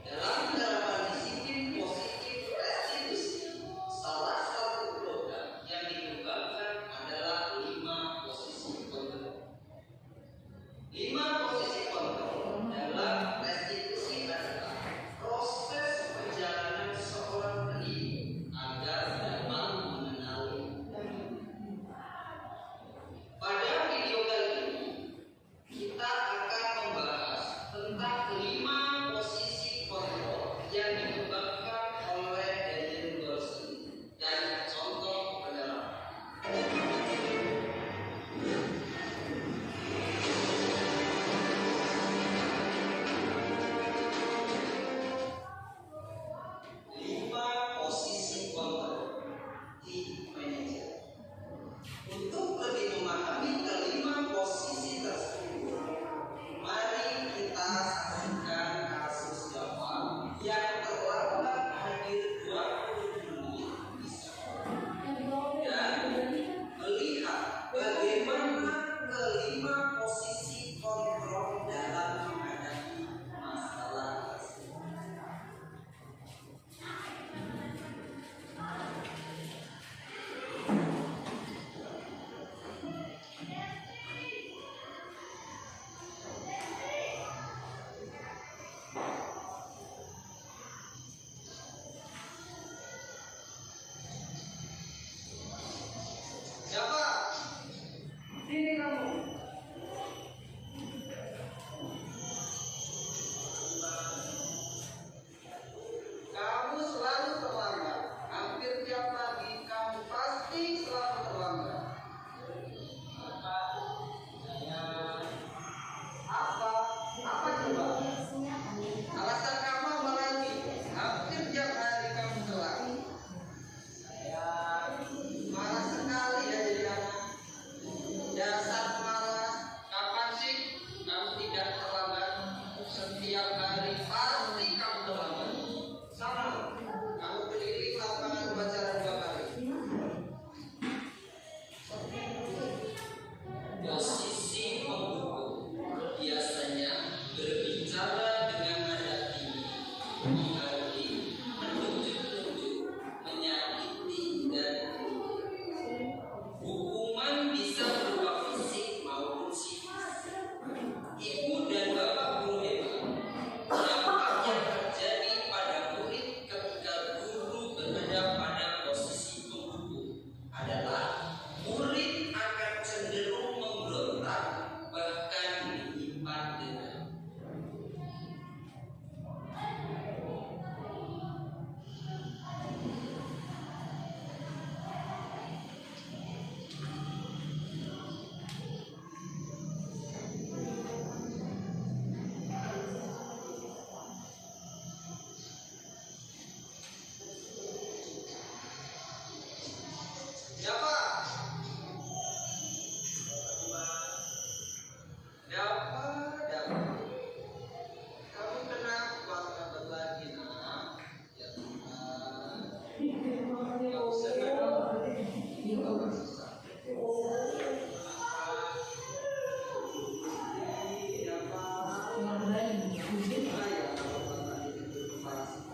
Dalam penerapan disiplin positif restitusi, salah satu program yang dikembangkan adalah 5 posisi kontrol. 5 posisi kontrol dalam restitusi adalah proses perjalanan seorang pendidik agar dapat mengenali. Pada video kali ini, kita akan membahas tentang 5 posisi kontrol yang dikembangkan oleh Daniel Goleman dan contoh penerapan. 5 posisi kontrol di manajer. Untuk lebih memahami kelima posisi tersebut, mari kita saksikan kasus Java yang terlambat hadir 20 menit di sekolah dan melihat bagaimana kelima posisi kontrol dalam menghadapi masalah tersebut. Siapa? Sini kamu. Kamu selalu terlambat. Hampir tiap pagi kamu pasti selalu terlambat. Apa? Apa coba? Alasan kamu apa lagi? Hampir tiap hari kamu telat. Malas sekali ya jadi anak. Dasar malas. Kapan sih kamu tidak terlambat? Setiap hari pasti kamu terlambat. Sama. Kamu keliling lapangan upacara 2 kali. Posisi pembuku biasanya berbicara dengan nada tinggi, mengerti, menunjuk-nunjuk, menyakiti dan hukuman bisa berupa fisik maupun psikis. Ibu dan bapak guru hebat, dampak yang terjadi pada murid ketika guru berada pada posisi pembuku adalah murid akan cenderung memberontak, bahkan menyimpan dendam. Siapa? Dapat. Kamu kenapa sahabat lagi nak? Ya Tuhan. Kau senang? Kau susah. Siapa? Ayah, kalau tadi itu parah.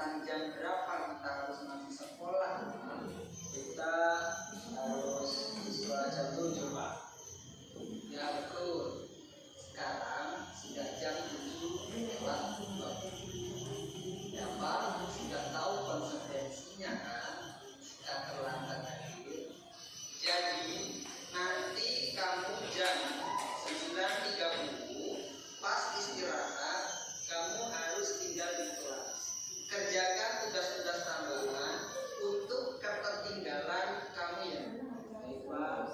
tentang jam berapa kita harus masuk sekolah. Kita harus di sekolah jam 7, Pak. Ya betul. Sekarang sudah jam 7:20. Ya Pak, sudah tahu konsekuensinya kan? Jika terlambat hadir. Jadi nanti kamu jam 9:30 pas istirahat, kamu harus tinggal di kelas. Kerjakan tugas-tugas tambahan untuk ketertinggalan kamu ya. Baik, Pak.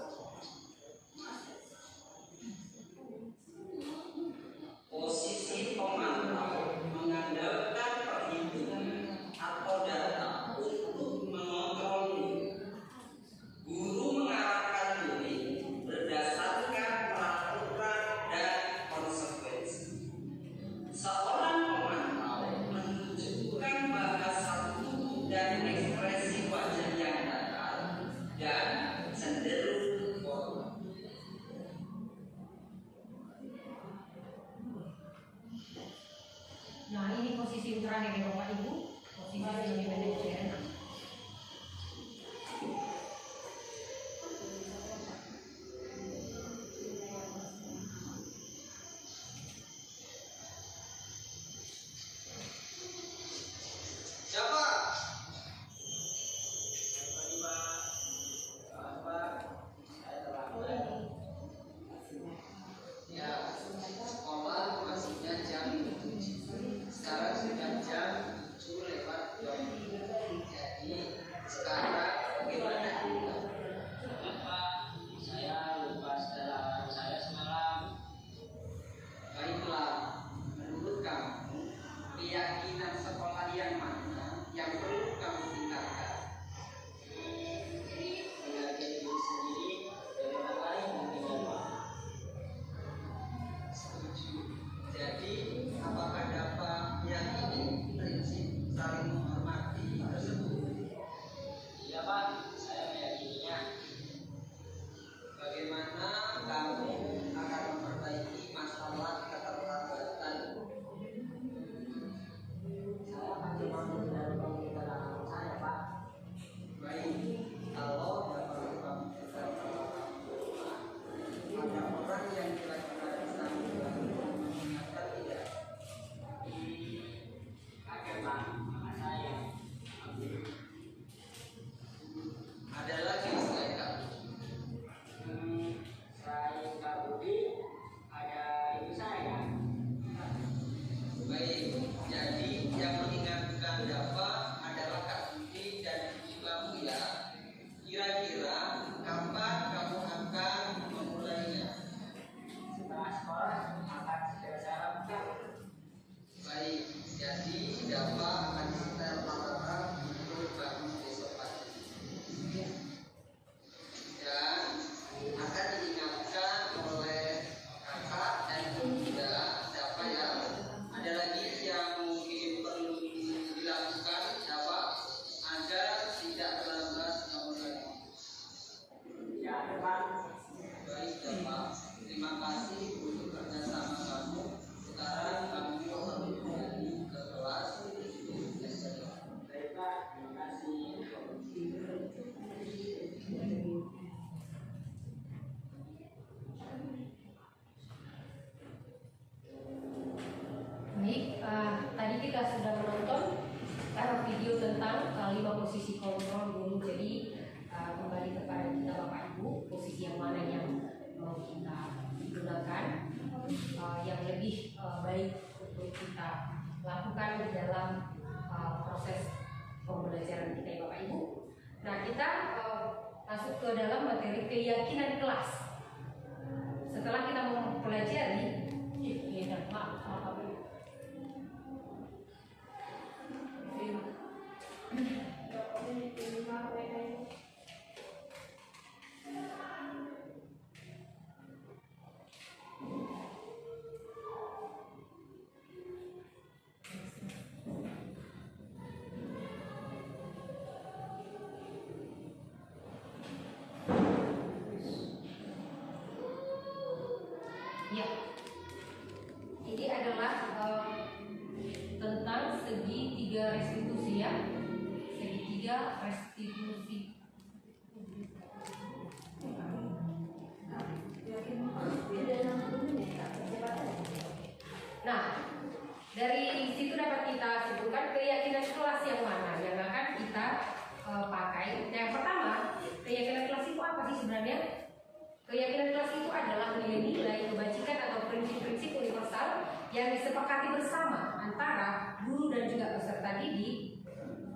Posisi pemantau mengandalkan perhitungan atau data untuk mengontrol murid. Guru mengarahkan murid berdasarkan peraturan dan konsekuensi. Seorang pemantau menunjukkan bahasa tubuh dan ekspresi wajah yang datar dan cenderung formal. Nah, ini posisi terakhir ya Bapak Ibu, posisi sebagai manajer. Siapa? Ya, sekolah masihnya jam 7. Sekarang sudah jam 7:20. Jadi sekarang bagaimana kita? Pak, saya lupa setelah saya semalam. Baiklah, menurut kamu keyakinan sekolah yang mana yang perlu kamu tingkatkan? Belajar diri sendiri dari orang lain mungkin Pak. Setuju. Jadi, apakah dapat meyakini prinsip saling menghormati tersebut? Iya Pak, saya meyakininya. Bagaimana kamu akan memperbaiki masalah keterlambatan? Saya akan membangun dari pemikiran saya Pak. Baik, kalau dapat kamu ada orang yang kira-kira bisa mengingatkan tidak? Ada Pak, mama saya. Ada lagi selain kamu? Selain Kak Budi, ada ibu saya. Baik, jadi yang mengingatkan dapat adalah Kak Budi dan ibu kamu ya. Kira-kira kapan kamu akan memulainya? Setelah sekolah akan segera saya lakukan. Baik, jadi dapat akan setel alarm untuk bangun besok pagi. Dan akan diingatkan oleh kakak dan bunda siapa ya. Ada lagi yang mungkin perlu dilakukan dapat agar tidak terlambat memulai. Ya, Pak. Baik dapat. Terima kasih untuk kerjasama kamu. Sekarang kamu kembali ke kelas. Baik Pak, terima kasih. Baik, tadi kita sudah menonton video tentang 5 posisi kontrol guru. Jadi kembali kepada kita Bapak Ibu, posisi yang mana yang mau kita gunakan, yang lebih baik untuk kita lakukan di dalam proses pembelajaran kita ya Bapak Ibu. Nah, kita masuk ke dalam materi keyakinan kelas. Setelah kita mempelajari, ya, ini adalah tentang segi 3 restitusi ya. Segitiga restitusi. Nah, dari situ dapat kita simpulkan keyakinan kelas yang mana yang akan kita pakai. Yang pertama, keyakinan kelas itu apa sih sebenarnya? Keyakinan kelas itu adalah nilai-nilai kebajikan atau prinsip-prinsip universal yang disepakati bersama antara guru dan juga peserta didik,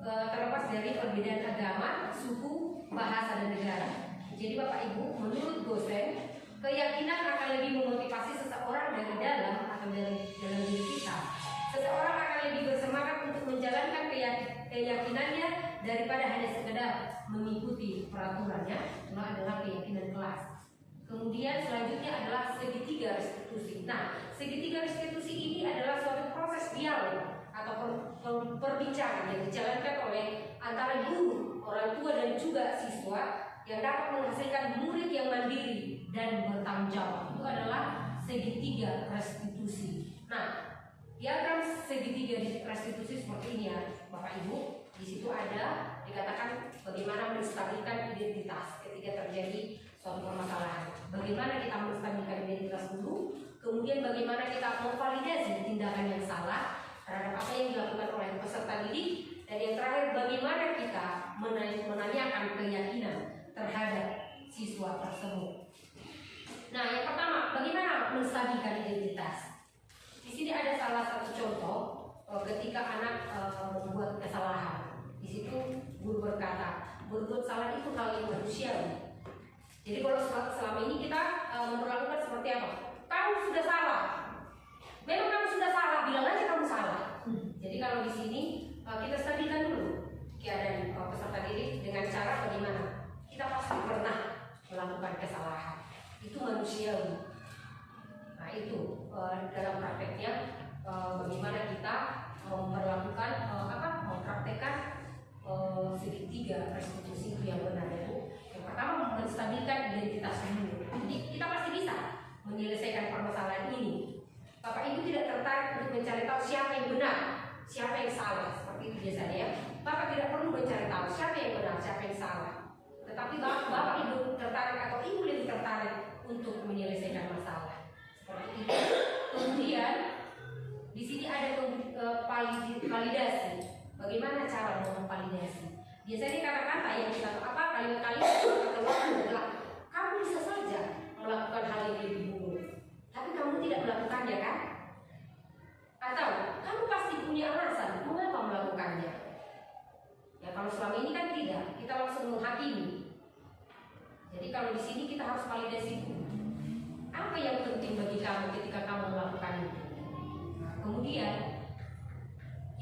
terlepas dari perbedaan agama, suku, bahasa, dan negara. Jadi Bapak Ibu, menurut dosen, keyakinan akan lebih memotivasi seseorang dari dalam atau dalam diri kita. Seseorang akan lebih bersemangat untuk menjalankan keyakinannya daripada hanya sekedar mengikuti peraturannya. Itu adalah keyakinan kelas. Kemudian selanjutnya adalah segitiga restitusi. Nah, segitiga restitusi ini adalah suatu proses dialog atau perbincangan yang dijalankan oleh antara guru, orang tua, dan juga siswa yang dapat menghasilkan murid yang mandiri dan bertanggung jawab. Itu adalah segitiga restitusi. Nah, diagram segitiga restitusi seperti ini ya, Bapak Ibu. Di situ ada dikatakan bagaimana menstabilkan identitas ketika terjadi suatu permasalahan. Bagaimana kita menstabilkan identitas dulu, kemudian bagaimana kita memvalidasi tindakan yang salah terhadap apa yang dilakukan oleh peserta didik, dan yang terakhir bagaimana kita menanyakan keyakinan terhadap siswa tersebut. Nah, yang pertama, bagaimana menstabilkan identitas? Di sini ada salah satu contoh ketika anak membuat kesalahan. Di situ guru berkata, berbuat salah itu hal yang manusiawi. Jadi kalau selama ini kita memperlakukan seperti apa? Kamu sudah salah. Memang kamu sudah salah, bilang aja kamu salah. Jadi kalau di sini kita stabilkan dulu keadaan peserta didik dengan cara bagaimana? Kita pasti pernah melakukan kesalahan. Itu manusiawi. Nah itu dalam prakteknya bagaimana kita memperlakukan mempraktekkan segitiga restitusi itu yang benar itu. Yang pertama, menstabilkan identitas dulu. Jadi kita pasti bisa menyelesaikan permasalahan ini. Bapak Ibu tidak tertarik untuk mencari tahu siapa yang benar, siapa yang salah, seperti itu biasanya ya. Bapak tidak perlu mencari tahu siapa yang benar, siapa yang salah. Tetapi Bapak Ibu tertarik atau Ibu lebih tertarik untuk menyelesaikan masalah. Seperti itu. Kemudian di sini ada validasi. Bagaimana cara memvalidasi? Biasanya kata-kata yang kita kalimat-kalimat keluar adalah kamu bisa saja melakukan hal yang lebih buruk, tapi kamu tidak melakukannya kan? Atau kamu pasti punya alasan mengapa melakukannya. Ya kalau selama ini kan tidak, kita langsung menghakimi. Jadi kalau di sini kita harus validasi apa yang penting bagi kamu ketika kamu melakukan itu. Nah, kemudian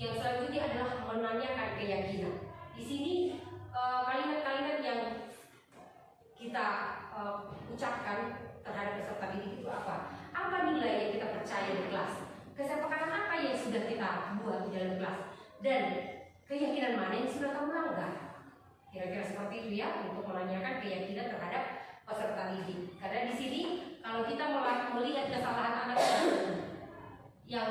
yang selanjutnya adalah menanyakan keyakinan. Di sini kalimat-kalimat yang kita ucapkan terhadap peserta didik itu apa? Apa nilai yang kita percaya di kelas? Kesepakatan apa yang sudah kita buat di dalam kelas? Dan keyakinan mana yang sudah kamu langgar? Kira-kira seperti itu ya, untuk menanyakan keyakinan terhadap peserta didik. Karena di sini kalau kita melihat kesalahan anak yang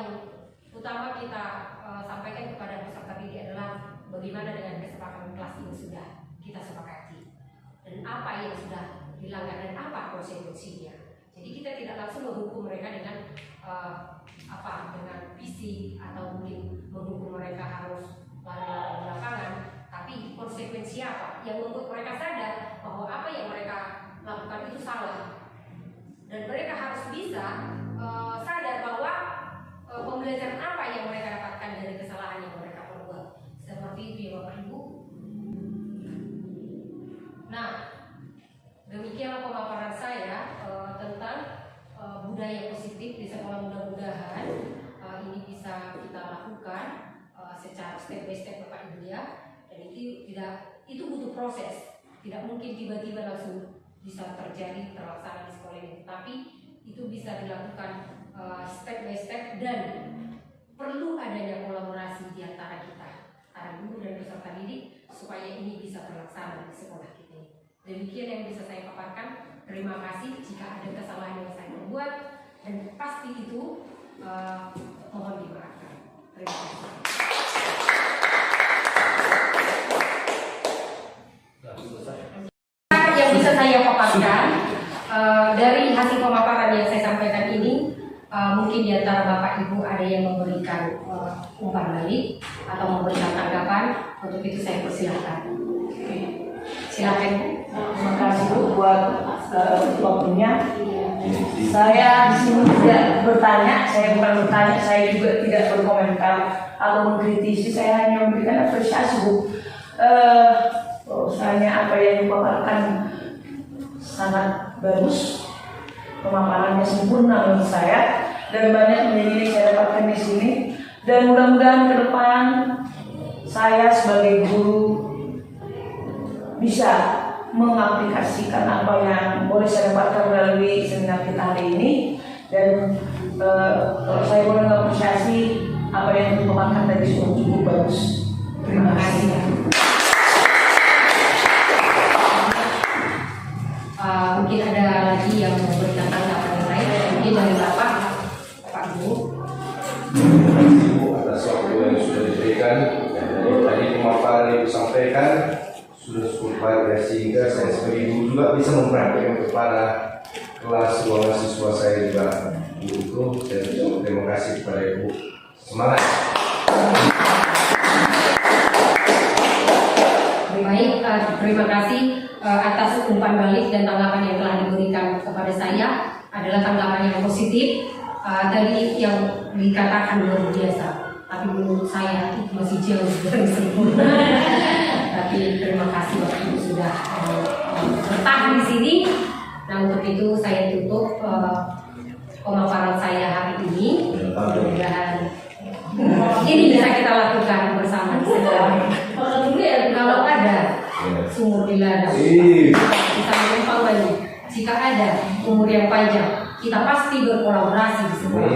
utama kita sampaikan kepada peserta didik adalah bagaimana dengan kesepakatan kelas ini sudah kita sepakati, dan apa yang sudah dilanggar dan apa konsekuensinya. Jadi kita tidak langsung menghukum mereka dengan dengan visi atau mungkin menghukum mereka harus lari-lari belakangan, tapi konsekuensi apa yang membuat mereka sadar bahwa apa yang mereka lakukan itu salah, dan mereka harus bisa sadar bahwa pembelajaran apa yang mereka dapatkan dari kesalahan yang mereka perbuat. Seperti itu ya Bapak Ibu. Nah, demikianlah pemaparan saya tentang budaya positif di sekolah. Mudah-mudahan ini bisa kita lakukan secara step by step Bapak Ibu ya. Dan itu butuh proses. Tidak mungkin tiba-tiba langsung bisa terjadi terlaksana di sekolah ini. Tapi itu bisa dilakukan step by step, dan perlu adanya kolaborasi di antara kita, antara guru dan peserta didik, supaya ini bisa terlaksana di sekolah kita. Demikian yang bisa saya paparkan. Terima kasih jika ada kesalahan yang saya buat, dan pasti itu mohon dimaafkan. Terima kasih. saya paparkan dari hasil pemaparan yang saya sampaikan ini, mungkin di antara Bapak Ibu ada yang memberikan umpan balik atau memberikan tanggapan. Untuk itu saya persilahkan. Silakan. Terima kasih Bu buat waktunya. Saya di sini tidak bertanya, saya bukan bertanya, saya juga tidak berkomentar atau mengkritisi, saya hanya memberikan apresiasi Bu. Bahwasanya apa yang dipaparkan sangat bagus, pemaparannya sempurna menurut saya dan banyak menjadi yang saya dapatkan di sini. Dan mudah-mudahan ke depan saya sebagai guru bisa mengaplikasikan apa yang boleh saya dapatkan melalui seminar kita hari ini. Dan kalau saya boleh mengapresiasi apa yang dipaparkan tadi sudah cukup bagus. Terima kasih. Mungkin ada lagi yang memberikan tanggapan yang lain. Mungkin dari Bapak Ibu. Terima kasih Bu atas waktu yang sudah diberikan. Dari tadi pemaparan yang disampaikan sudah cukup baik sehingga saya sebagai guru juga bisa mempraktikkan kepada kelas ruangan siswa saya juga. Untuk saya ucapkan terima kasih kepada Ibu. Semangat. Baik, terima kasih atas umpan balik dan tanggapan yang telah diberikan kepada saya. Adalah tanggapan yang positif. Tadi yang dikatakan luar biasa, tapi menurut saya itu masih jauh dari sempurna. Tapi terima kasih Bapak Ibu sudah bertahan di sini. Nah, untuk itu saya tutup pemaparan saya hari ini. Mudah-mudahan ini bisa kita lakukan bersama. Kalau ada sumur di ladang, kita melempar lagi. Jika ada umur yang panjang, kita pasti berkolaborasi di semua.